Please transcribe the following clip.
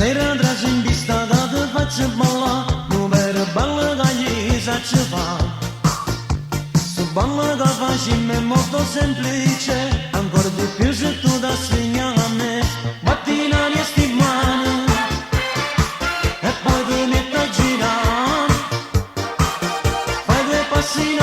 sera traccio in pista da te faccio balla, non per balla che gli sa ci fa. Su balla che facciamo è molto semplice, ancora di più se tu da segna a me. Batti in aria sti mani e poi ti metti a girare, fai due passi in